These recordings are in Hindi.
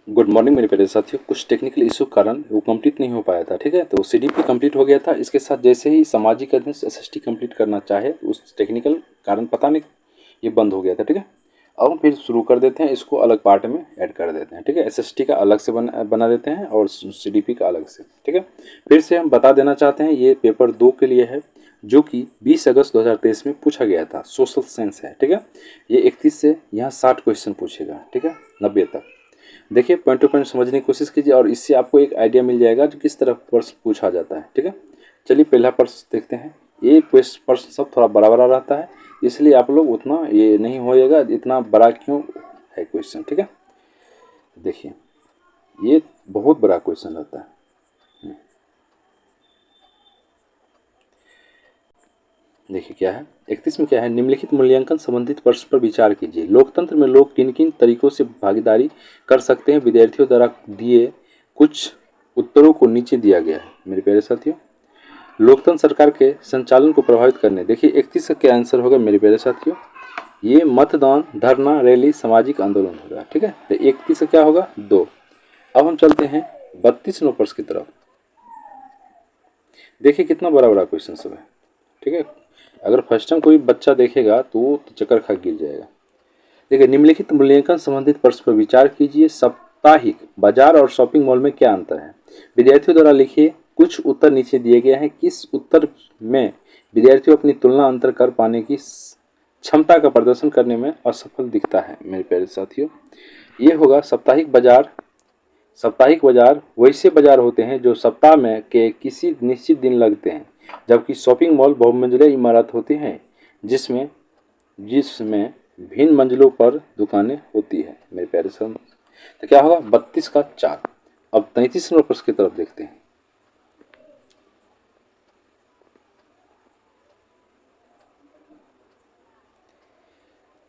गुड मॉर्निंग मेरे प्यारे साथियों। कुछ टेक्निकल इशू के कारण वो कंप्लीट नहीं हो पाया था, ठीक है। तो सीडीपी कंप्लीट हो गया था। इसके साथ जैसे ही सामाजिक अध्ययन एसएसटी कंप्लीट करना चाहे उस टेक्निकल कारण पता नहीं ये बंद हो गया था, ठीक है। अब हम फिर शुरू कर देते हैं, इसको अलग पार्ट में ऐड कर देते हैं, ठीक है। एसएसटी का अलग से बना देते हैं और सीडीपी का अलग से, ठीक है। फिर से हम बता देना चाहते हैं ये पेपर 2 के लिए है, जो कि 20 अगस्त 2023 में पूछा गया था। सोशल साइंस है, ठीक है। ये 31 से यहाँ 60 क्वेश्चन पूछेगा, ठीक है, 90 तक। देखिए, पॉइंट टू पॉइंट समझने की कोशिश कीजिए और इससे आपको एक आइडिया मिल जाएगा कि किस तरह प्रश्न पूछा जाता है, ठीक है। चलिए पहला प्रश्न देखते हैं। ये प्रश्न सब थोड़ा बड़ा बड़ा रहता है, इसलिए आप लोग उतना ये नहीं होएगा, इतना बड़ा क्यों है क्वेश्चन, ठीक है। देखिए, ये बहुत बड़ा क्वेश्चन रहता है। देखिए क्या है, 31 में क्या है, निम्नलिखित मूल्यांकन संबंधित प्रश्न पर विचार कीजिए। लोकतंत्र में लोग किन किन तरीकों से भागीदारी कर सकते हैं, विद्यार्थियों द्वारा दिए कुछ उत्तरों को नीचे दिया गया है। मेरे प्यारे साथियों, लोकतंत्र सरकार के संचालन को प्रभावित करने, देखिए 31 का क्या आंसर होगा मेरे प्यारे साथियों, ये मतदान, धरना, रैली, सामाजिक आंदोलन होगा, ठीक है। तो 31 का क्या होगा, 2। अब हम चलते हैं 32 नंबर प्रश्न की तरफ। देखिए कितना बड़ा बड़ा क्वेश्चन सब है, ठीक है। अगर फर्स्ट टाइम कोई बच्चा देखेगा तो चक्कर खा गिर जाएगा। देखिए, निम्नलिखित मूल्यांकन संबंधित प्रश्न पर विचार कीजिए। साप्ताहिक बाजार और शॉपिंग मॉल में क्या अंतर है। विद्यार्थियों द्वारा लिखिए कुछ उत्तर नीचे दिए गए हैं। किस उत्तर में विद्यार्थियों अपनी तुलना अंतर कर पाने की क्षमता का प्रदर्शन करने में असफल दिखता है। मेरे प्यारे साथियों, ये होगा साप्ताहिक बाजार। साप्ताहिक बाजार वैसे बाजार होते हैं जो सप्ताह में के किसी निश्चित दिन लगते हैं, जबकि शॉपिंग मॉल बहुमंजिला इमारत होती हैं जिसमें जिसमें भिन्न मंजिलों पर दुकानें होती है। मेरे प्यारे सन, तो क्या होगा, 32 का 4। अब 33 नंबर प्रश्न की तरफ देखते हैं।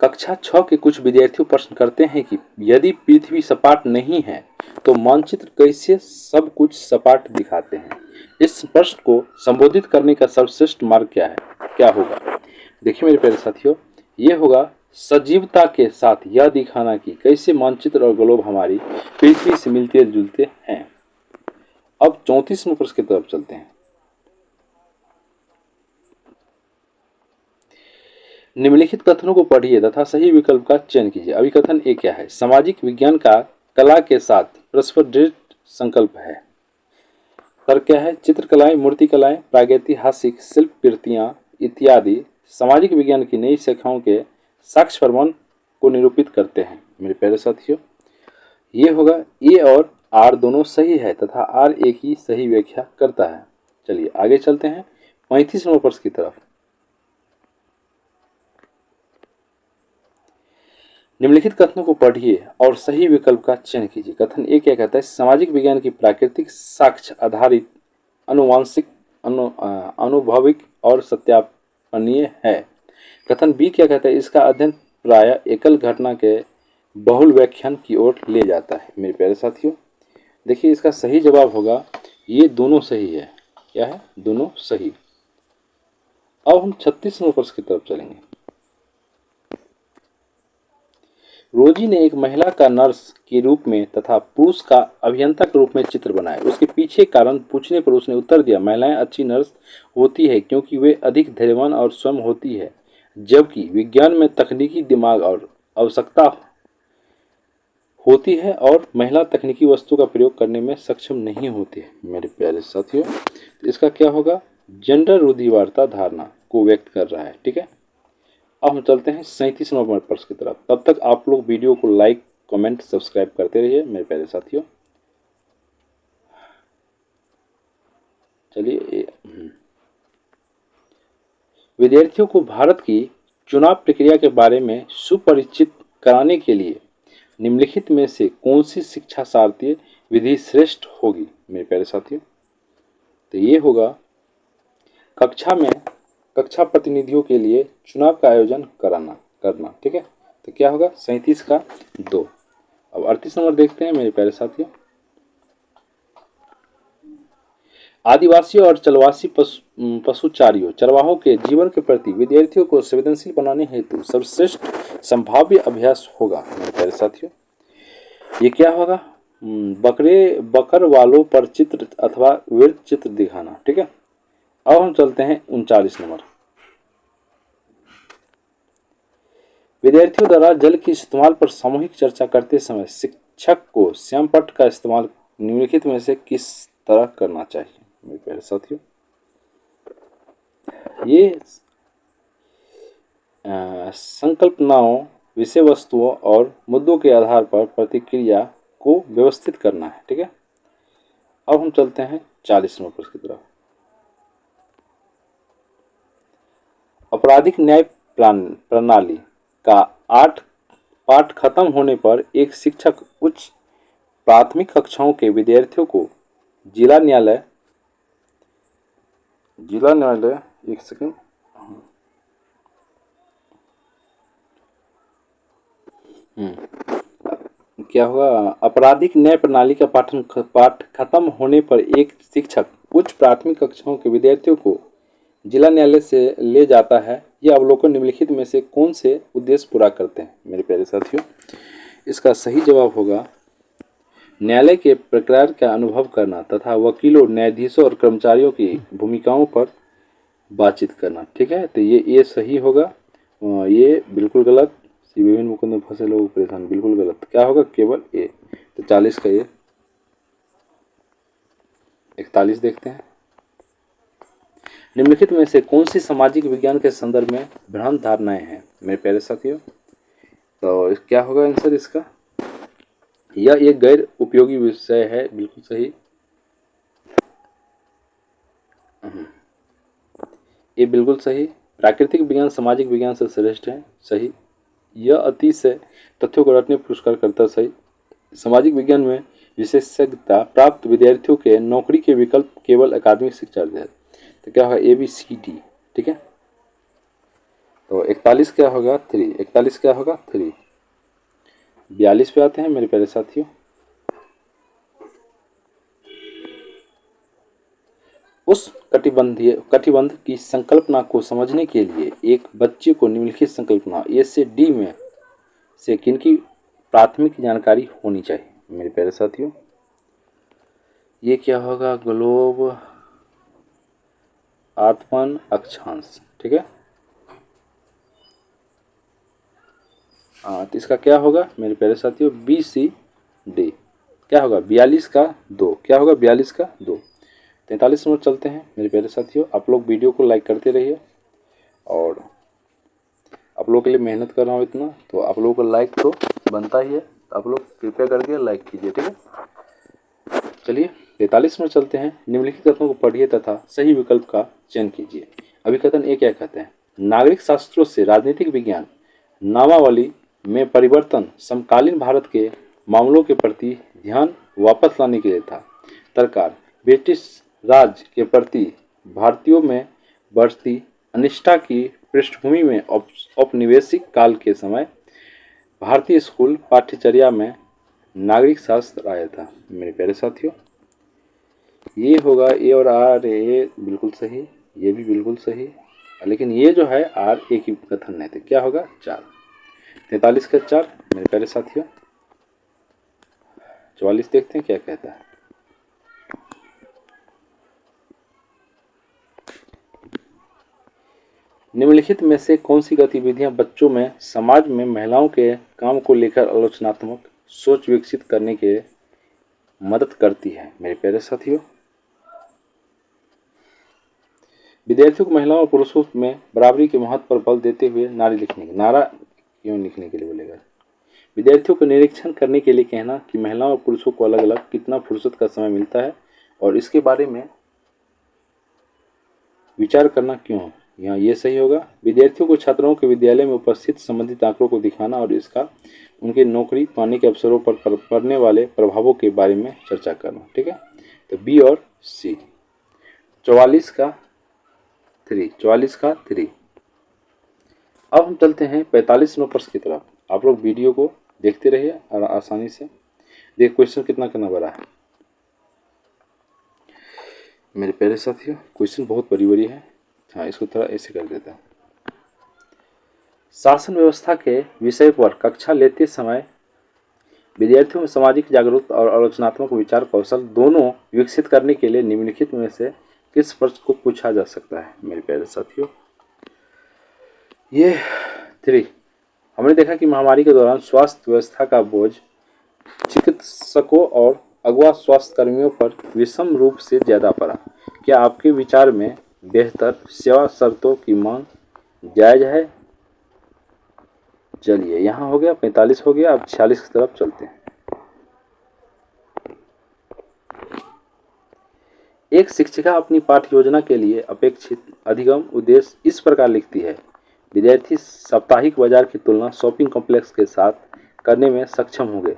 कक्षा 6 के कुछ विद्यार्थी प्रश्न करते हैं कि यदि पृथ्वी सपाट नहीं है तो मानचित्र कैसे सब कुछ सपाट दिखाते हैं। इस प्रश्न को संबोधित करने का सर्वश्रेष्ठ मार्ग क्या है, क्या होगा। देखिए मेरे प्यारे साथियों, ये होगा सजीवता के साथ यह दिखाना कि कैसे मानचित्र और ग्लोब हमारी पृथ्वी से मिलते जुलते हैं। अब 34 नंबर प्रश्न की तरफ चलते हैं। निम्नलिखित कथनों को पढ़िए तथा सही विकल्प का चयन कीजिए। अभी कथन ए क्या है, सामाजिक विज्ञान का कला के साथ परस्पर दृढ़ संकल्प है। तर्क क्या है, चित्रकलाएं, मूर्तिकलाएं, प्रागैतिहासिक शिल्प कृतियां इत्यादि सामाजिक विज्ञान की नई शाखाओं के साक्ष्य प्रमाण को निरूपित करते हैं। मेरे प्यारे साथियों, ये होगा ए और आर दोनों सही है तथा आर एक ही सही व्याख्या करता है। चलिए आगे चलते हैं 35 नंबर प्रश्न की तरफ। निम्नलिखित कथनों को पढ़िए और सही विकल्प का चयन कीजिए। कथन ए क्या कहता है, सामाजिक विज्ञान की प्राकृतिक साक्ष्य आधारित अनुवांशिक अनुभविक और सत्यापनीय है। कथन बी क्या कहता है, इसका अध्ययन प्राय एकल घटना के बहुल व्याख्यान की ओर ले जाता है। मेरे प्यारे साथियों, देखिए इसका सही जवाब होगा, ये दोनों सही है। क्या है, दोनों सही। अब हम 36 नंबर प्रश्न की तरफ चलेंगे। रोजी ने एक महिला का नर्स के रूप में तथा पुरुष का अभियंता के रूप में चित्र बनाया। उसके पीछे कारण पूछने पर उसने उत्तर दिया, महिलाएं अच्छी नर्स होती है क्योंकि वे अधिक धैर्यवान और स्वयं होती है, जबकि विज्ञान में तकनीकी दिमाग और आवश्यकता होती है और महिला तकनीकी वस्तु का प्रयोग करने में सक्षम नहीं होती है। मेरे प्यारे साथियों, तो इसका क्या होगा, जेंडर रूढ़िवादिता धारणा को व्यक्त कर रहा है, ठीक है। अब हम चलते हैं 37 नंबर प्रश्न की तरफ। तब तक आप लोग वीडियो को लाइक, कमेंट, सब्सक्राइब करते रहिए मेरे प्यारे साथियों। चलिए, विद्यार्थियों को भारत की चुनाव प्रक्रिया के बारे में सुपरिचित कराने के लिए निम्नलिखित में से कौन सी शिक्षा शास्त्रीय विधि श्रेष्ठ होगी। मेरे प्यारे साथियों, तो ये होगा कक्षा प्रतिनिधियों के लिए चुनाव का आयोजन करना, ठीक है। तो क्या होगा, 37 का 2। अब 38 नंबर देखते हैं मेरे प्यारे साथियों। आदिवासी और चलवासी पशुचारियों चरवाहों के जीवन के प्रति विद्यार्थियों को संवेदनशील बनाने हेतु सर्वश्रेष्ठ संभाव्य अभ्यास होगा। मेरे प्यारे साथियों, ये क्या होगा, बकर वालों पर चित्र अथवा वृत्त चित्र दिखाना। ठीक है, अब हम चलते हैं 39 नंबर। विद्यार्थियों द्वारा जल के इस्तेमाल पर सामूहिक चर्चा करते समय शिक्षक को श्यामपट्ट का इस्तेमाल निम्नलिखित में से किस तरह करना चाहिए। मेरे प्यारे साथियों, ये संकल्पनाओं, विषय वस्तुओं और मुद्दों के आधार पर प्रतिक्रिया को व्यवस्थित करना है। ठीक है, अब हम चलते हैं 40 नंबर प्रश्न की तरफ। आपराधिक न्याय प्रणाली का 8 पाठ खत्म होने पर एक शिक्षक उच्च प्राथमिक कक्षाओं के विद्यार्थियों को जिला न्यायालय एक सेकंड क्या होगा, आपराधिक न्याय प्रणाली का पाठ खत्म होने पर एक शिक्षक उच्च प्राथमिक कक्षाओं के विद्यार्थियों को जिला न्यायालय से ले जाता है। यह अवलोकन निम्नलिखित में से कौन से उद्देश्य पूरा करते हैं। मेरे प्यारे साथियों, इसका सही जवाब होगा न्यायालय के प्रक्रिया का अनुभव करना तथा वकीलों, न्यायाधीशों और कर्मचारियों की भूमिकाओं पर बातचीत करना। ठीक है, तो ये सही होगा। ये बिल्कुल गलत। विभिन्न मुकदमे में फंसे लोग परेशान, बिल्कुल गलत। क्या होगा, केवल ए। तो 40 का ये। 41 देखते हैं। निम्नलिखित में से कौन सी सामाजिक विज्ञान के संदर्भ में भ्रांत धारणाएं हैं। मेरे प्यारे साथियों, तो क्या होगा आंसर इसका, यह एक गैर उपयोगी विषय है। बिल्कुल सही, ये बिल्कुल सही। प्राकृतिक विज्ञान सामाजिक विज्ञान से श्रेष्ठ है। सही। यह अतीत से तथ्यों को रटने पुरस्कार करता। सही। सामाजिक विज्ञान में विशेषज्ञता प्राप्त विद्यार्थियों के नौकरी के विकल्प केवल अकादमिक शिक्षा है। तो क्या होगा, ए बी सी डी। ठीक है, तो 41 क्या होगा, 3। 41 क्या होगा, 3। 42 पे आते हैं मेरे प्यारे साथियों। उस कटिबंध की संकल्पना को समझने के लिए एक बच्चे को निम्नलिखित संकल्पना ए से डी में से किनकी प्राथमिक जानकारी होनी चाहिए। मेरे प्यारे साथियों, ये क्या होगा, ग्लोब आत्मन अक्षांश। ठीक है, तो इसका क्या होगा मेरे प्यारे साथियों, बी सी डी। क्या होगा, 42 का 2। क्या होगा, 42 का 2। 43 नंबर चलते हैं मेरे प्यारे साथियों। आप लोग वीडियो को लाइक करते रहिए, और आप लोगों के लिए मेहनत कर रहा हूँ इतना, तो आप लोगों को लाइक तो बनता ही है। तो आप लोग कृपया करके लाइक कीजिए। ठीक है, चलिए 43 में चलते हैं। निम्नलिखित कथनों को पढ़िए तथा सही विकल्प का चयन कीजिए। अभिकथन ए क्या कहते हैं, नागरिक शास्त्रों से राजनीतिक विज्ञान नामावली में परिवर्तन समकालीन भारत के मामलों के प्रति ध्यान वापस लाने के लिए था। सरकार ब्रिटिश राज के प्रति भारतीयों में बढ़ती अनिष्ठा की पृष्ठभूमि में औपनिवेशिक काल के समय भारतीय स्कूल पाठ्यचर्या में नागरिक शास्त्र आया था। मेरे प्यारे साथियों, ये होगा ए और आर। ए बिल्कुल सही, ये भी बिल्कुल सही, लेकिन ये जो है आर एक ही कथन नहीं थे। क्या होगा, 4। 43 का 4 मेरे प्यारे साथियों। 44 देखते हैं क्या कहता है। निम्नलिखित में से कौन सी गतिविधियां बच्चों में समाज में महिलाओं के काम को लेकर आलोचनात्मक सोच विकसित करने के मदद करती है। मेरे प्यारे साथियों, विद्यार्थियों को महिलाओं और पुरुषों में बराबरी के महत्व पर बल देते हुए नारा लिखने के लिए बोलेगा। विद्यार्थियों को निरीक्षण करने के लिए कहना कि महिलाओं और पुरुषों को अलग अलग कितना फुर्सत का समय मिलता है और इसके बारे में विचार करना क्यों। यहाँ ये सही होगा। विद्यार्थियों को छात्रों के विद्यालय में उपस्थित संबंधित आंकड़ों को दिखाना और इसका उनके नौकरी पाने के अवसरों पर पड़ने वाले प्रभावों के बारे में चर्चा करना। ठीक है, तो बी और सी। 44 का 3। 44 का 3। अब हम चलते हैं 45 नंबर प्रश्न की तरफ। आप लोग वीडियो को देखते रहिए और आसानी से देख क्वेश्चन कितना करना बड़ा है। मेरे प्यारे साथियों, क्वेश्चन बहुत बड़ी है। हाँ, इसको थोड़ा ऐसे कर देता हूँ। शासन व्यवस्था के विषय पर कक्षा लेते समय विद्यार्थियों में सामाजिक जागरूकता और आलोचनात्मक विचार कौशल दोनों विकसित करने के लिए निम्नलिखित में से किस प्रश्न को पूछा जा सकता है मेरे प्यारे साथियों। ये 3 हमने देखा कि महामारी के दौरान स्वास्थ्य व्यवस्था का बोझ चिकित्सकों और अगवा स्वास्थ्य कर्मियों पर विषम रूप से ज़्यादा पड़ा। क्या आपके विचार में बेहतर सेवा शर्तों की मांग जायज़ है? चलिए, यहाँ हो गया 45 हो गया, अब 46 की तरफ चलते हैं। एक शिक्षिका अपनी पाठ्य योजना के लिए अपेक्षित अधिगम उद्देश्य इस प्रकार लिखती है। विद्यार्थी साप्ताहिक बाजार की तुलना शॉपिंग कॉम्प्लेक्स के साथ करने में सक्षम होंगे।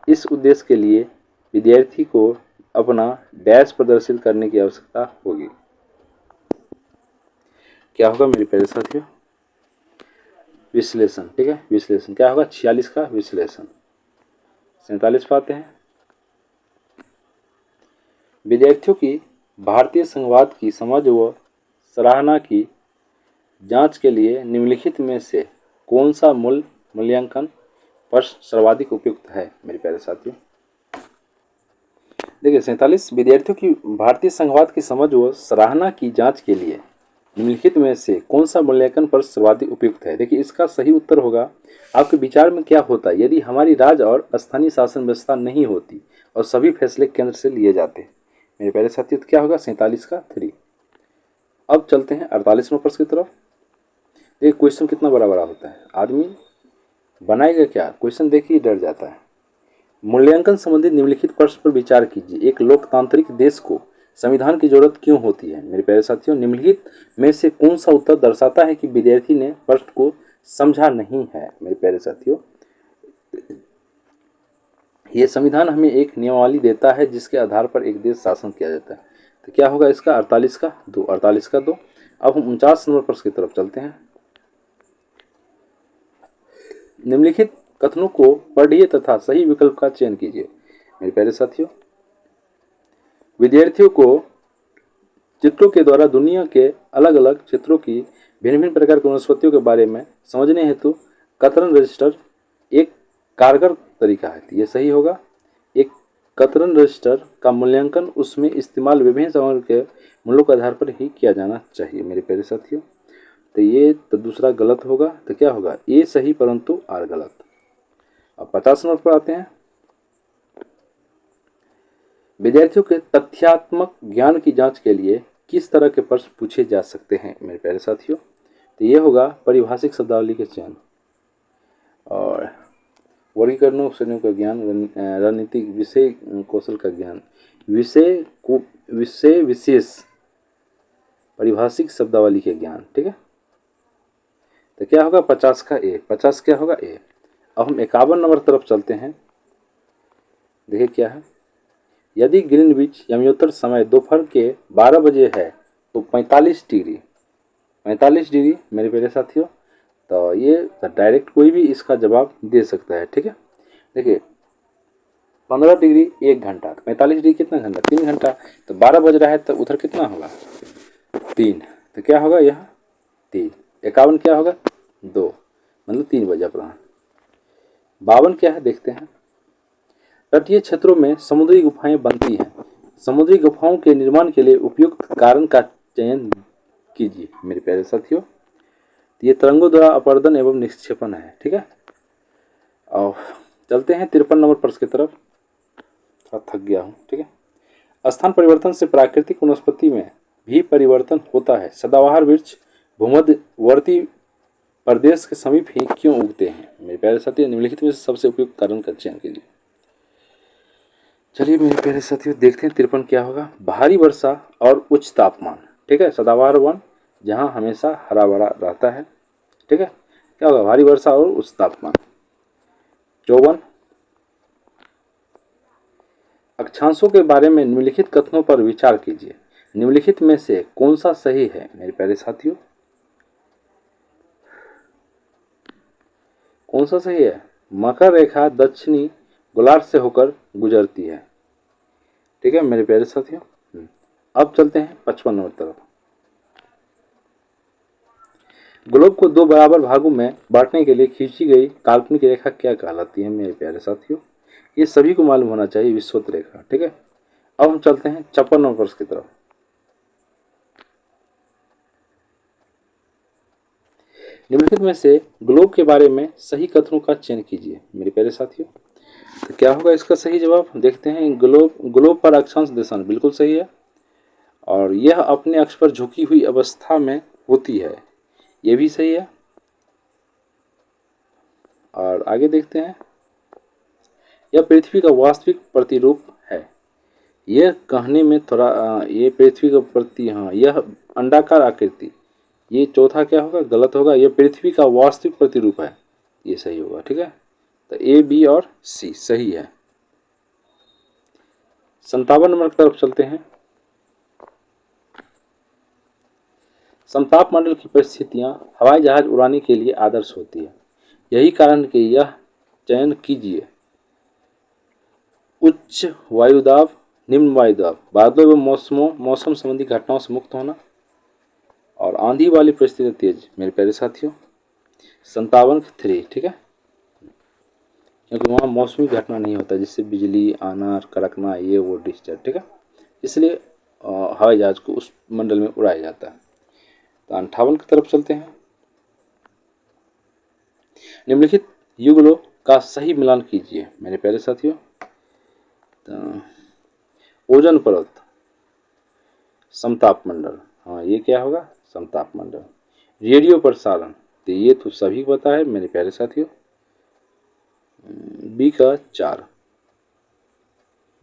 इस उद्देश्य के लिए विद्यार्थी को अपना डैश प्रदर्शित करने की आवश्यकता होगी। क्या होगा मेरे प्यारे साथियों? विश्लेषण। ठीक है, विश्लेषण क्या होगा? 46 का विश्लेषण। 47 पाते हैं। विद्यार्थियों की भारतीय संघवाद की समझ व सराहना की जांच के लिए निम्नलिखित में से कौन सा मूल्यांकन प्रश्न सर्वाधिक उपयुक्त है मेरे प्यारे साथियों? देखिए 47 विद्यार्थियों की भारतीय संघवाद की समझ व सराहना की जांच के लिए निम्नलिखित में से कौन सा मूल्यांकन प्रश्न सर्वाधिक उपयुक्त है? देखिए इसका सही उत्तर होगा, आपके विचार में क्या होता है यदि हमारी राज्य और स्थानीय शासन व्यवस्था नहीं होती और सभी फैसले केंद्र से लिए जाते? मेरे प्यारे साथियों तो क्या होगा? 47 का 3। अब चलते हैं 48वें प्रश्न की तरफ। देखिए क्वेश्चन कितना बड़ा बड़ा होता है, आदमी बनाएगा क्या, क्वेश्चन देखिए डर जाता है। मूल्यांकन संबंधित निम्नलिखित प्रश्न पर विचार कीजिए। एक लोकतांत्रिक देश को संविधान की जरूरत क्यों होती है? मेरे प्यारे साथियों निम्नलिखित में से कौन सा उत्तर दर्शाता है कि विद्यार्थी ने प्रश्न को समझा नहीं है? मेरे प्यारे साथियों, ये संविधान हमें एक नियमावली देता है जिसके आधार पर एक देश शासन किया जाता है। तो क्या होगा इसका? 48 का 2। 48 का 2। अब हम 49 नंबर प्रश्न की तरफ चलते हैं। निम्नलिखित कथनों को पढ़िए तथा सही विकल्प का चयन कीजिए। मेरे प्यारे साथियों, विद्यार्थियों को चित्रों के द्वारा दुनिया के अलग अलग क्षेत्रों की भिन्न भिन्न प्रकार की वनस्पतियों के बारे में समझने हेतु कतरन रजिस्टर एक कारगर तरीका है। ये सही होगा। एक कतरन रजिस्टर का मूल्यांकन उसमें इस्तेमाल विभिन्न सामग्री के मूल्यों के आधार पर ही किया जाना चाहिए। मेरे प्यारे साथियों, तो ये तो दूसरा गलत होगा। तो क्या होगा? ए सही परंतु आर गलत। अब 50 नंबर पर आते हैं। विद्यार्थियों के तथ्यात्मक ज्ञान की जांच के लिए किस तरह के प्रश्न पूछे जा सकते हैं? मेरे प्यारे साथियों, तो ये होगा परिभाषिक शब्दावली के चयन और वर्गीकरणों श्रेणियों का ज्ञान, रणनीतिक विषय कौशल का ज्ञान, विषय विशेष परिभाषिक शब्दावली के ज्ञान। ठीक है, तो क्या होगा? 50 का ए। 50 क्या होगा? ए। अब हम 51 नंबर तरफ चलते हैं। देखिए क्या है, यदि ग्रीनविच यमयोत्तर समय दोपहर के 12 बजे है तो 45 डिग्री मेरे प्यारे साथियों, तो ये डायरेक्ट कोई भी इसका जवाब दे सकता है। ठीक है, देखिए 15 डिग्री 1 घंटा, 45 डिग्री कितना घंटा? 3 घंटा। तो 12 बज रहा है तो उधर कितना होगा? 3। तो क्या होगा? यहाँ 3। 51 क्या होगा? 2, मतलब 3 बजे अपराह्न। 52 क्या है देखते हैं। तटीय क्षेत्रों में समुद्री गुफाएं बनती हैं। समुद्री गुफाओं के निर्माण के लिए उपयुक्त कारण का चयन कीजिए। मेरे प्यारे साथियों, ये तरंगों द्वारा अपर्दन एवं निक्षेपण है। ठीक है, और चलते हैं 53 नंबर प्रश्न की तरफ। थोड़ा थक गया हूँ। ठीक है, स्थान परिवर्तन से प्राकृतिक वनस्पति में भी परिवर्तन होता है। सदाबहार वृक्ष भूमध्यवर्ती प्रदेश के समीप ही क्यों उगते हैं? मेरे प्यारे साथियों, निम्नलिखित में से सबसे उपयुक्त कारण का चयन कीजिए। चलिए मेरे प्यारे साथियों, देखते हैं 53 क्या होगा। भारी वर्षा और उच्च तापमान। ठीक है, सदाबहार वन जहाँ हमेशा हरा भरा रहता है। ठीक है, क्या होगा? भारी वर्षा और उच्च तापमान। 54 अक्षांशों के बारे में निम्नलिखित कथनों पर विचार कीजिए। निम्नलिखित में से कौन सा सही है? मेरे प्यारे साथियों, कौन सा सही है? मकर रेखा दक्षिणी गोलार्ध से होकर गुजरती है। ठीक है मेरे प्यारे साथियों, अब चलते हैं 55 नंबर तरफ। ग्लोब को 2 बराबर भागों में बांटने के लिए खींची गई काल्पनिक रेखा क्या कहलाती है? मेरे प्यारे साथियों, ये सभी को मालूम होना चाहिए विषुवत रेखा। ठीक है, अब हम चलते हैं 56 नंबर प्रश्न की तरफ। निम्नलिखित में से ग्लोब के बारे में सही कथनों का चयन कीजिए मेरे प्यारे साथियों। तो क्या होगा इसका सही जवाब, देखते हैं। ग्लोब, ग्लोब पर अक्षांश दिशा बिल्कुल सही है, और यह अपने अक्ष पर झुकी हुई अवस्था में होती है, यह भी सही है। और आगे देखते हैं, यह पृथ्वी का वास्तविक प्रतिरूप है। यह कहने में थोड़ा ये पृथ्वी का प्रति, हाँ, यह अंडाकार आकृति, ये चौथा क्या होगा, गलत होगा। यह पृथ्वी का वास्तविक प्रतिरूप है, ये सही होगा। ठीक है, तो ए, बी और सी सही है। 57 नंबर की तरफ चलते हैं। समताप मंडल की परिस्थितियां हवाई जहाज उड़ाने के लिए आदर्श होती है, यही कारण कि यह चयन कीजिए। उच्च वायुदाब, निम्न वायुदाब, बादलों एवं मौसम संबंधी घटनाओं से मुक्त होना, और आंधी वाली परिस्थितियां तेज मेरे प्यारे साथियों। 57 ठीक है, क्योंकि वहाँ मौसमी घटना नहीं होता जिससे बिजली आना, कड़कना, ये वो डिस्टर्ब। ठीक है, इसलिए हवाई जहाज को उस मंडल में उड़ाया जाता है। तो 58 की तरफ चलते हैं। निम्नलिखित युगलों का सही मिलान कीजिए मेरे प्यारे साथियों। तो ओजोन परत, समताप मंडल, हाँ ये क्या होगा, समताप मंडल। रेडियो प्रसारण, तो ये तो सभी को पता है मेरे प्यारे साथियों। बी का 4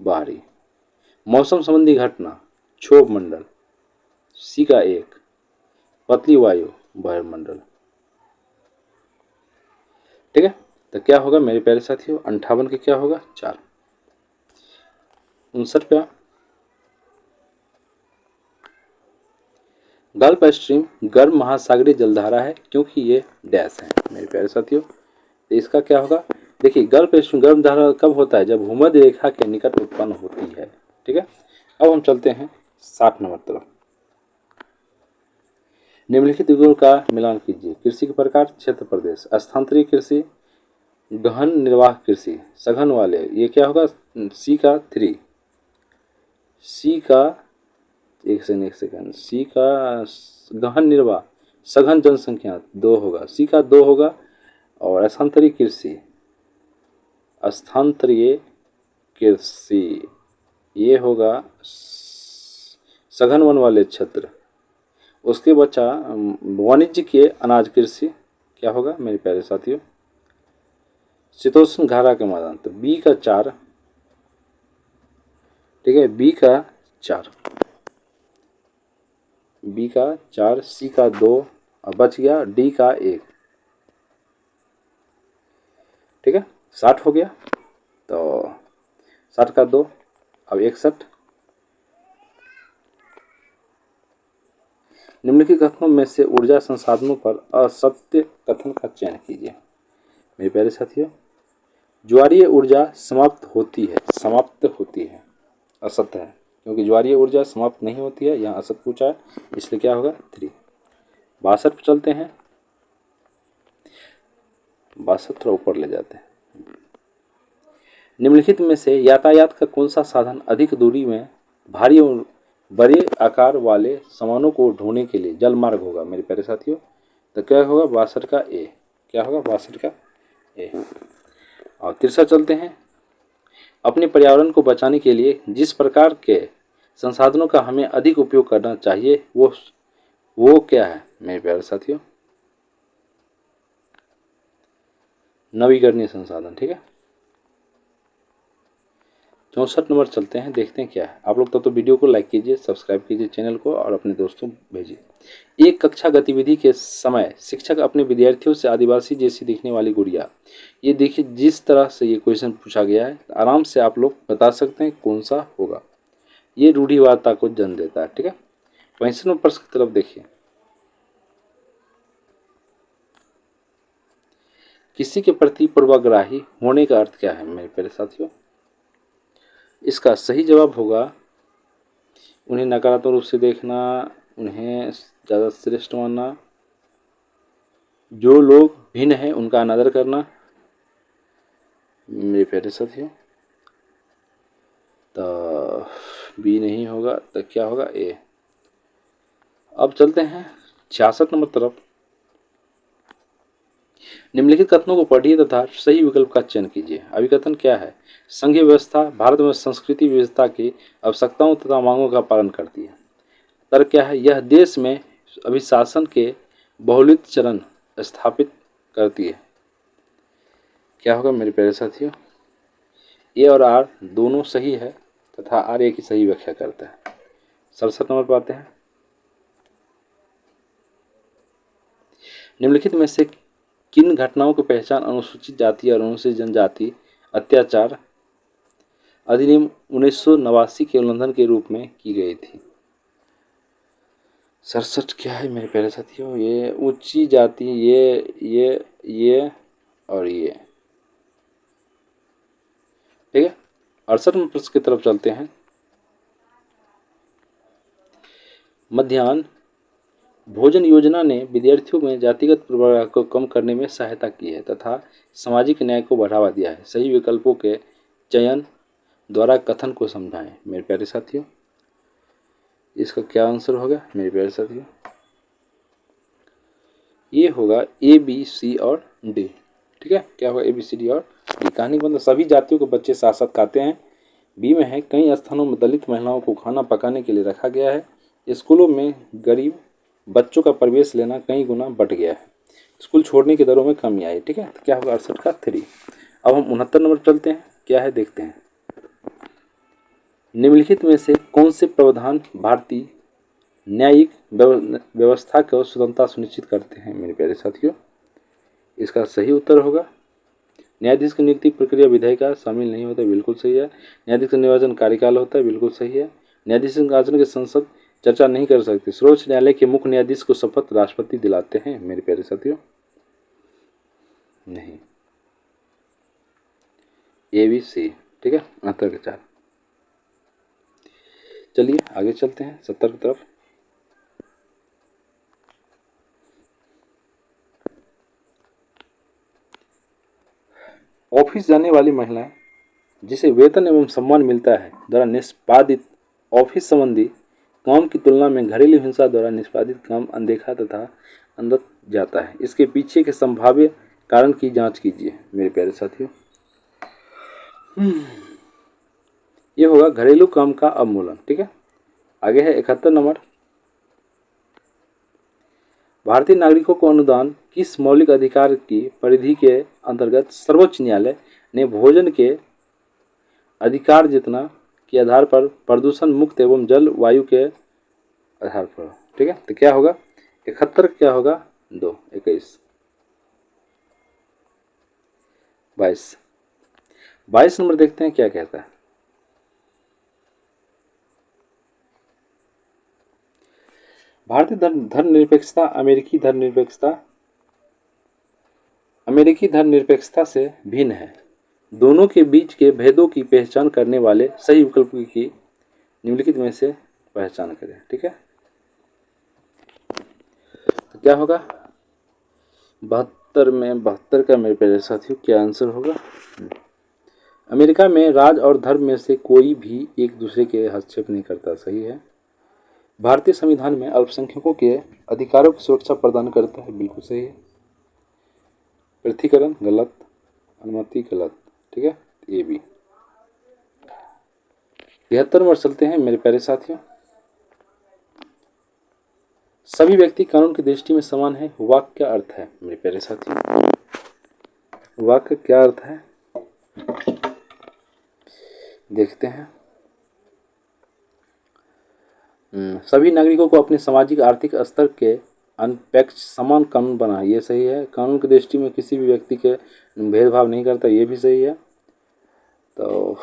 बाहरी। मौसम संबंधी घटना, क्षोभ मंडल। सी का 1 पतली वायु, वायुमंडल। ठीक है, तो क्या होगा मेरे प्यारे साथियों, 58 के क्या होगा, 4। 59 का, गल्फ स्ट्रीम गर्म महासागरीय जलधारा है क्योंकि ये डैश है मेरे प्यारे साथियों। तो इसका क्या होगा, देखिए गल्फ स्ट्रीम गर्म धारा कब होता है, जब भूमध्य रेखा के निकट उत्पन्न होती है। ठीक है, अब हम चलते हैं 60 नंबर तरफ। निम्नलिखित युगों का मिलान कीजिए। कृषि के प्रकार, क्षेत्र प्रदेश, स्थानांतरित कृषि, गहन निर्वाह कृषि, सघन वाले, ये क्या होगा, सी का 3। सी का, एक सेकंड, सी का गहन निर्वाह, सघन जनसंख्या 2 होगा, सी का 2 होगा। और स्थानांतरित कृषि, स्थानांतरीय कृषि, ये होगा सघन वन वाले क्षेत्र। उसके बचा वाणिज्य के अनाज कृषि, क्या होगा मेरे प्यारे साथियों, शीतोष्ण घारा के मैदान, तो बी का 4। ठीक है, बी का 4, बी का 4, सी का 2, और बच गया डी का 1। ठीक है, 60 हो गया, तो 60 का 2, अब 61। निम्नलिखित कथनों में से ऊर्जा संसाधनों पर असत्य कथन का चयन कीजिए मेरे प्यारे साथियों। ज्वारीय ऊर्जा समाप्त होती है, असत्य है, क्योंकि ज्वारीय ऊर्जा समाप्त नहीं होती है, यहाँ असत्य पूछा है, इसलिए क्या होगा 3। 62 पे चलते हैं, 62 थोड़ा ऊपर ले जाते हैं। निम्नलिखित में से यातायात का कौन सा साधन अधिक दूरी में भारी और बड़े आकार वाले सामानों को ढोने के लिए जल मार्ग होगा मेरे प्यारे साथियों। तो क्या होगा 62 का ए, क्या होगा 62 का ए। और 63 चलते हैं। अपने पर्यावरण को बचाने के लिए जिस प्रकार के संसाधनों का हमें अधिक उपयोग करना चाहिए वो क्या है मेरे प्यारे साथियों, नवीकरणीय संसाधन। ठीक है, 64 नंबर चलते हैं, देखते हैं क्या है। आप लोग तब तो वीडियो को लाइक कीजिए, सब्सक्राइब कीजिए चैनल को, और अपने दोस्तों भेजिए। एक कक्षा गतिविधि के समय शिक्षक अपने विद्यार्थियों से आदिवासी जैसी दिखने वाली गुड़िया, ये देखिए जिस तरह से ये क्वेश्चन पूछा गया है, आराम से आप लोग बता सकते हैं कौन सा होगा। ये रूढ़िवादिता को जन्म देता है। ठीक है, 65 नंबर प्रश्न की तरफ देखिए। किसी के प्रति पूर्वाग्रही होने का अर्थ क्या है मेरे प्यारे साथियों। इसका सही जवाब होगा उन्हें नकारात्मक रूप से देखना, उन्हें ज़्यादा श्रेष्ठ मानना, जो लोग भिन्न हैं उनका अनादर करना मेरे प्यारे साथियों। तो बी नहीं होगा तो क्या होगा, ए। अब चलते हैं 66 नंबर तरफ। निम्नलिखित कथनों को पढ़िए तथा सही विकल्प का चयन कीजिए। अभिकथन क्या है? संघीय व्यवस्था भारत में संस्कृति विविधता की आवश्यकताओं तथा मांगों का पालन करती है। तर्क क्या है? यह देश में अभिशासन के बहुलित चरण स्थापित करती है। क्या होगा मेरे प्यारे साथियों? ए और आर दोनों सही है तथा आर ए की सही व्याख्या करता है। 67 नंबर पर आते हैं। निम्नलिखित में से किन घटनाओं की पहचान अनुसूचित जाति और अनुसूचित जनजाति अत्याचार अधिनियम 1989 के उल्लंघन के रूप में की गई थी? 67 क्या है मेरे प्यारे साथियों? ये ऊंची जाति, ये और ये, ठीक है। 68 नंबर प्रश्न की तरफ चलते हैं। मध्याह्न भोजन योजना ने विद्यार्थियों में जातिगत पूर्वाग्रह को कम करने में सहायता की है तथा सामाजिक न्याय को बढ़ावा दिया है। सही विकल्पों के चयन द्वारा कथन को समझाएं मेरे प्यारे साथियों। इसका क्या आंसर होगा मेरे प्यारे साथियों? ये होगा ए बी सी और डी, ठीक है। क्या होगा? ए बी सी डी और डी। कहानी के मतलब सभी जातियों के बच्चे साथ साथ खाते हैं। बी में है कई स्थानों में दलित महिलाओं को खाना पकाने के लिए रखा गया है। स्कूलों में गरीब बच्चों का प्रवेश लेना कई गुना बढ़ गया है। स्कूल छोड़ने की दरों में कमी आई, ठीक है। तो क्या होगा? 68 का 3। अब हम 69 नंबर चलते हैं। क्या है देखते हैं। निम्नलिखित में से कौन से प्रावधान भारतीय न्यायिक व्यवस्था को स्वतंत्रता सुनिश्चित करते हैं मेरे प्यारे साथियों? इसका सही उत्तर होगा न्यायाधीश की नियुक्ति प्रक्रिया विधायिका शामिल नहीं होता, बिल्कुल सही है। न्यायाधीश का निर्वाचन कार्यकाल होता है, बिल्कुल सही है। न्यायाधीश के आचरण की संसद चर्चा नहीं कर सकती। सर्वोच्च न्यायालय के मुख्य न्यायाधीश को शपथ राष्ट्रपति दिलाते हैं मेरे प्यारे साथियों? नहीं। ए बी सी, ठीक है। 69 के 4। चलिए आगे चलते हैं 70 की तरफ। ऑफिस जाने वाली महिलाएं जिसे वेतन एवं सम्मान मिलता है द्वारा निष्पादित ऑफिस संबंधी काम की तुलना में घरेलू हिंसा द्वारा निष्पादित काम अनदेखा तथा अनदेखा जाता है। इसके पीछे के संभाव्य कारण की जांच कीजिए मेरे प्यारे साथियों। ये होगा घरेलू काम का अवमूलन, ठीक है। आगे है 71 नंबर। भारतीय नागरिकों को अनुदान किस मौलिक अधिकार की परिधि के अंतर्गत सर्वोच्च न्यायालय ने भोजन के अधिकार जितना के आधार पर प्रदूषण मुक्त एवं जल वायु के आधार पर, ठीक है। तो क्या होगा? 71 क्या होगा? 2 21 22 22 नंबर देखते हैं क्या कहता है। भारतीय धर्मनिरपेक्षता अमेरिकी धर्मनिरपेक्षता से भिन्न है। दोनों के बीच के भेदों की पहचान करने वाले सही विकल्प की निम्नलिखित में से पहचान करें, ठीक है। तो क्या होगा? 72 का मेरे प्यारे साथियों क्या आंसर होगा? अमेरिका में राज और धर्म में से कोई भी एक दूसरे के हस्तक्षेप नहीं करता, सही है। भारतीय संविधान में अल्पसंख्यकों के अधिकारों की सुरक्षा प्रदान करता है, बिल्कुल सही है। पृथ्वीकरण गलत, अनुमति गलत, ठीक है। ये भी 73 नंबर चलते हैं मेरे प्यारे साथियों। सभी व्यक्ति कानून की दृष्टि में समान है, वाक्य क्या अर्थ है मेरे प्यारे साथियों? वाक्य क्या अर्थ है देखते हैं। सभी नागरिकों को अपने सामाजिक आर्थिक स्तर के अनपेक्ष समान कानून बना, ये सही है। कानून की दृष्टि में किसी भी व्यक्ति के भेदभाव नहीं करता, ये भी सही है। तो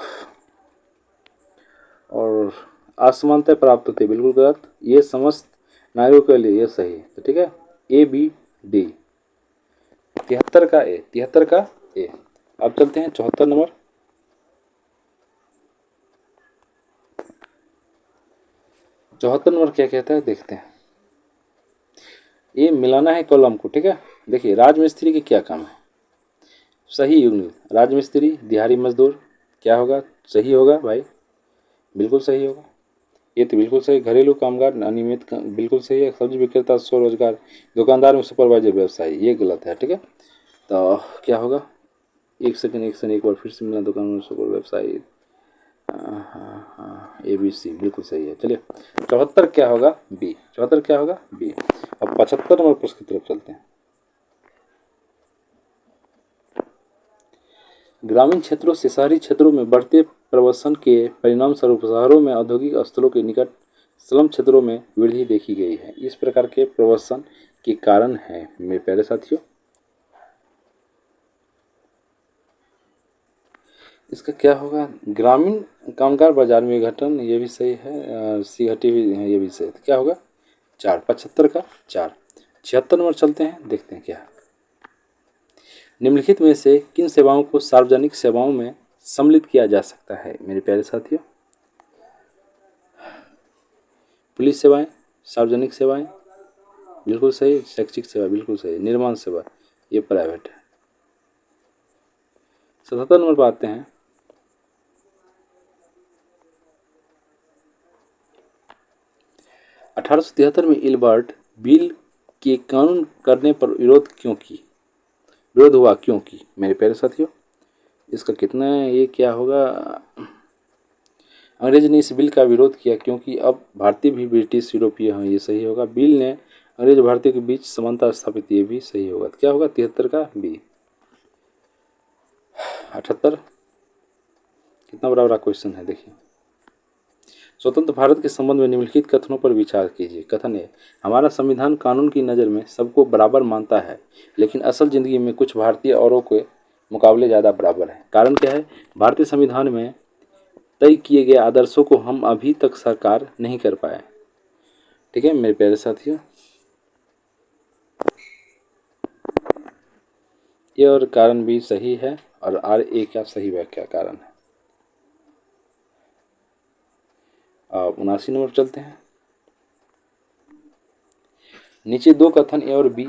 और असमानता प्राप्त होती है, बिल्कुल गलत। ये समस्त नागरिकों के लिए, ये सही है। तो ठीक है, ए बी डी। 73 का ए, 73 का ए। अब चलते हैं 74 नंबर। चौहत्तर नंबर क्या कहता है देखते हैं। ये मिलाना है कॉलम को, ठीक है। देखिए राजमिस्त्री के क्या काम है, सही युग्म। राजमिस्त्री दिहाड़ी मजदूर क्या होगा? सही होगा भाई। बिल्कुल सही होगा, ये तो बिल्कुल सही। घरेलू कामगार अनियमित बिल्कुल सही है। सब्जी विक्रेता स्वरोजगार, दुकानदार में सुपरवाइजर व्यवसायी, ये गलत है। ठीक है, तो क्या होगा? एक सेकंड एक बार फिर से मिला, दुकान में सुपर व्यवसायी। हाँ, ए बी सी बिल्कुल सही है। चलिए 74 क्या होगा? बी। 74 क्या होगा? बी। अब 75 नंबर प्रश्न की तरफ चलते हैं। ग्रामीण क्षेत्रों से शहरी क्षेत्रों में बढ़ते प्रवसन के परिणाम स्वरूप शहरों में औद्योगिक स्थलों के निकट स्लम क्षेत्रों में वृद्धि देखी गई है। इस प्रकार के प्रवसन के कारण है मेरे प्यारे साथियों, इसका क्या होगा? ग्रामीण कामगार बाजार में विघटन, ये भी सही है। सी हटी भी है, ये भी सही है। तो क्या होगा? 4। 75 का 4। 76 नंबर चलते हैं, देखते हैं क्या है। निम्नलिखित में से किन सेवाओं को सार्वजनिक सेवाओं में सम्मिलित किया जा सकता है मेरे प्यारे साथियों? पुलिस सेवाएं, सार्वजनिक सेवाएं, बिल्कुल सही। शैक्षिक सेवा, बिल्कुल सही। निर्माण सेवा, ये प्राइवेट है। 77 नंबर पर आते हैं। अठारह में इल्बर्ट बिल के कानून करने पर विरोध हुआ क्यों की मेरे प्यारे साथियों? इसका कितना है? ये क्या होगा? अंग्रेज ने इस बिल का विरोध किया क्योंकि अब भारतीय भी ब्रिटिश यूरोपीय हैं, ये सही होगा। बिल ने अंग्रेज भारतीय के बीच समानता स्थापित, ये भी सही होगा। तो क्या होगा? 73 का बी। 78 कितना बड़ा क्वेश्चन है, देखिए। स्वतंत्र भारत के संबंध में निम्नलिखित कथनों पर विचार कीजिए। कथन है, हमारा संविधान कानून की नज़र में सबको बराबर मानता है, लेकिन असल जिंदगी में कुछ भारतीय औरों के मुकाबले ज़्यादा बराबर है। कारण क्या है? भारतीय संविधान में तय किए गए आदर्शों को हम अभी तक साकार नहीं कर पाए। ठीक है मेरे प्यारे साथियों, ये और कारण भी सही है, और आर ए का सही व्याख्या कारण है। 79 नंबर चलते हैं। नीचे दो कथन ए और बी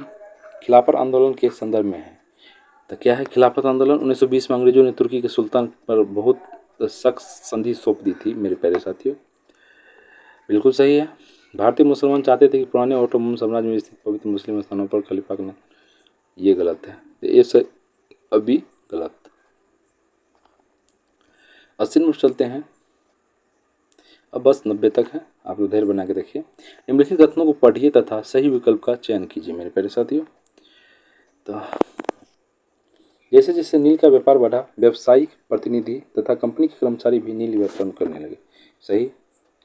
खिलाफत आंदोलन के संदर्भ में है। तो क्या है खिलाफत आंदोलन? 1920 में अंग्रेजों ने तुर्की के सुल्तान पर बहुत सख्त संधि सौंप दी थी मेरे प्यारे साथियों, बिल्कुल सही है। भारतीय मुसलमान चाहते थे कि पुराने ऑटोमन साम्राज्य में स्थित पवित्र मुस्लिम स्थानों पर खलीफा करना, ये गलत है। ये सही, अभी गलत। 80 नंबर चलते हैं। अब बस 90 तक है, आप लोग धैर्य बना के देखिए। निम्नलिखित कथनों को पढ़िए तथा सही विकल्प का चयन कीजिए मेरे प्यारे साथियों। तो जैसे जैसे नील का व्यापार बढ़ा, व्यावसायिक प्रतिनिधि तथा कंपनी के कर्मचारी भी नील व्यापार करने लगे। सही।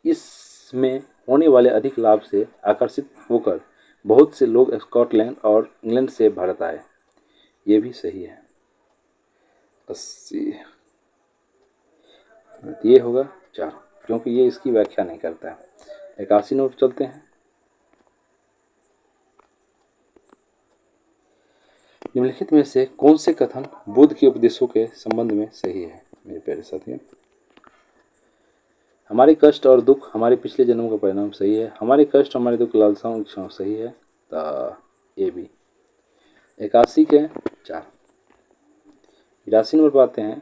इसमें होने वाले अधिक लाभ से आकर्षित होकर बहुत से लोग स्कॉटलैंड और इंग्लैंड से भारत आए, ये भी सही है। 80 ये होगा 4, क्योंकि ये इसकी व्याख्या नहीं करता है। 81 नंबर चलते हैं। निम्नलिखित में से कौन से कथन बुद्ध के उपदेशों के संबंध में सही है मेरे प्यारे साथियों? हमारे कष्ट और दुख हमारे पिछले जन्म का परिणाम, सही है। हमारे कष्ट हमारे दुख लालसाओं इच्छाओं, सही है। तो ये भी 81 के 4। 82 नंबर पर आते हैं।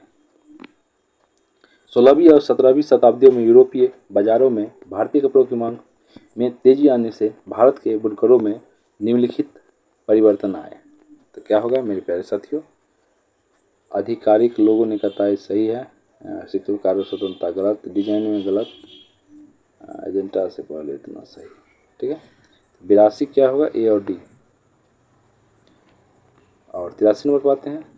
16वीं और 17वीं शताब्दियों में यूरोपीय बाजारों में भारतीय कपड़ों की मांग में तेजी आने से भारत के बुनकरों में निम्नलिखित परिवर्तन आए। तो क्या होगा मेरे प्यारे साथियों? आधिकारिक लोगों ने कहा है सही है। शिल्पकार स्वतंत्रता गलत, डिजाइन में गलत, एजेंटा से पहले इतना सही। ठीक है, 82 क्या होगा? ए और डी। और 83 नंबर पर आते हैं।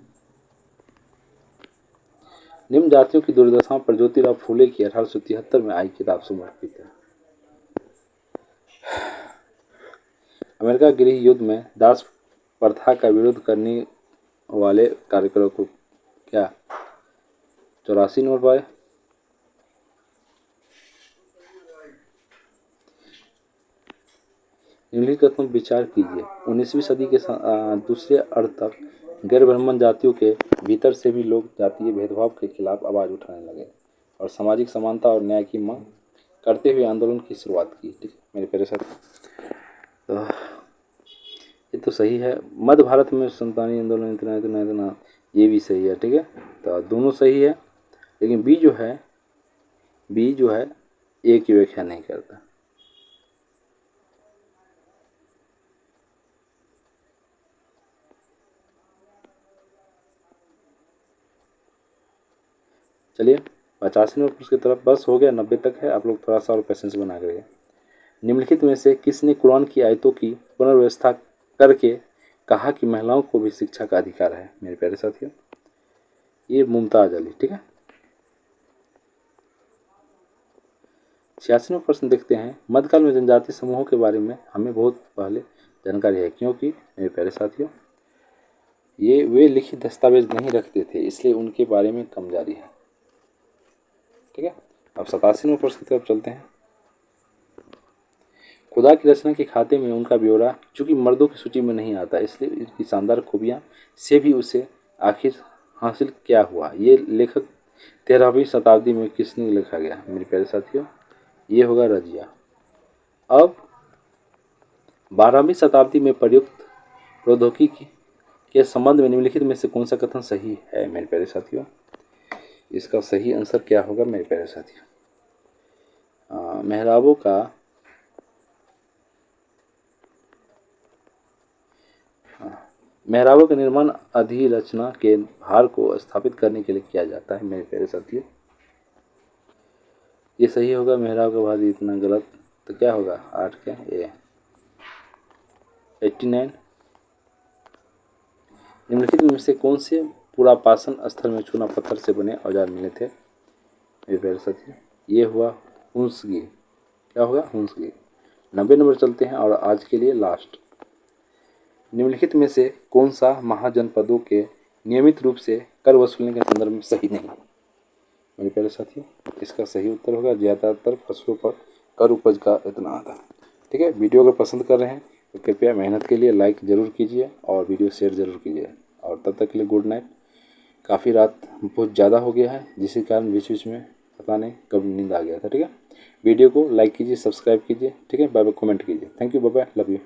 निम्न जातियों की दुर्दशाओं पर ज्योतिराव फूले की 1873 में आई किताब समर्पित है। अमेरिका गृह युद्ध में दास प्रथा का विरोध करने वाले कार्यकरों को क्या? 84 नंबर पर। निम्नलिखित कथनों पर विचार कीजिए। 19वीं सदी के दूसरे अर्ध तक गैर ब्राह्मण जातियों के भीतर से भी लोग जातीय भेदभाव के खिलाफ आवाज़ उठाने लगे और सामाजिक समानता और न्याय की मांग करते हुए आंदोलन की शुरुआत की। ठीक है मेरे प्यारे साथ, तो ये तो सही है। मध्य भारत में संतानी आंदोलन इतना ये भी सही है। ठीक है, तो दोनों सही है, लेकिन बी जो है बी जो है ए की व्याख्या नहीं करता। चलिए 85वें प्रश्न की तरफ, बस हो गया, 90 तक है, आप लोग थोड़ा सा और पेशेंस बना करिए। निम्नलिखित में से किसने कुरान की आयतों की पुनर्व्यवस्था करके कहा कि महिलाओं को भी शिक्षा का अधिकार है? मेरे प्यारे साथियों, ये मुमताज अली, ठीक है। 86वां प्रश्न देखते हैं। मध्यकाल में जनजातीय समूहों के बारे में हमें बहुत पहले जानकारी है, क्योंकि मेरे प्यारे साथियों ये वे लिखित दस्तावेज नहीं रखते थे, इसलिए उनके बारे में कम जारी है, ठीक है। अब 87वें प्रश्न की तरफ चलते हैं। खुदा की रचना के खाते में उनका ब्यौरा चूंकि मर्दों की सूची में नहीं आता, इसलिए इनकी शानदार खूबियाँ से भी उसे आखिर हासिल क्या हुआ? ये लेखक 13वीं शताब्दी में किसने लिखा गया? मेरे प्यारे साथियों ये होगा रजिया। अब 12वीं शताब्दी में प्रयुक्त प्रौद्योगिकी के संबंध में निम्नलिखित में से कौन सा कथन सही है? मेरे प्यारे साथियों इसका सही आंसर क्या होगा? मेरे प्यारे साथियों मेहराबों का मेहराबों के निर्माण अधिरचना के भार को स्थापित करने के लिए किया जाता है। मेरे प्यारे साथियों ये सही होगा। मेहराब का भार इतना गलत, तो क्या होगा? 8 क्या ए 89। निम्नलिखित में से कौन से पुरापाषाण स्थल में चूना पत्थर से बने औजार मिले थे? मेरे प्यारे साथियों ये हुआ हुंसगी। क्या होगा? हुंसगी। 90 नंबर चलते हैं और आज के लिए लास्ट। निम्नलिखित में से कौन सा महाजनपदों के नियमित रूप से कर वसूलने के संदर्भ में सही नहीं? मेरे प्यारे साथियों इसका सही उत्तर होगा ज़्यादातर फसलों पर कर उपज का इतना आता। ठीक है, वीडियो अगर पसंद कर रहे हैं तो कृपया मेहनत के लिए लाइक ज़रूर कीजिए और वीडियो शेयर ज़रूर कीजिए। और तब तक के लिए गुड नाइट। काफ़ी रात बहुत ज़्यादा हो गया है, जिसके कारण बीच बीच में पता नहीं कब नींद आ गया था। ठीक है, वीडियो को लाइक कीजिए, सब्सक्राइब कीजिए। ठीक है, बाय बाय, कमेंट कीजिए। Thank you, bye bye, love you.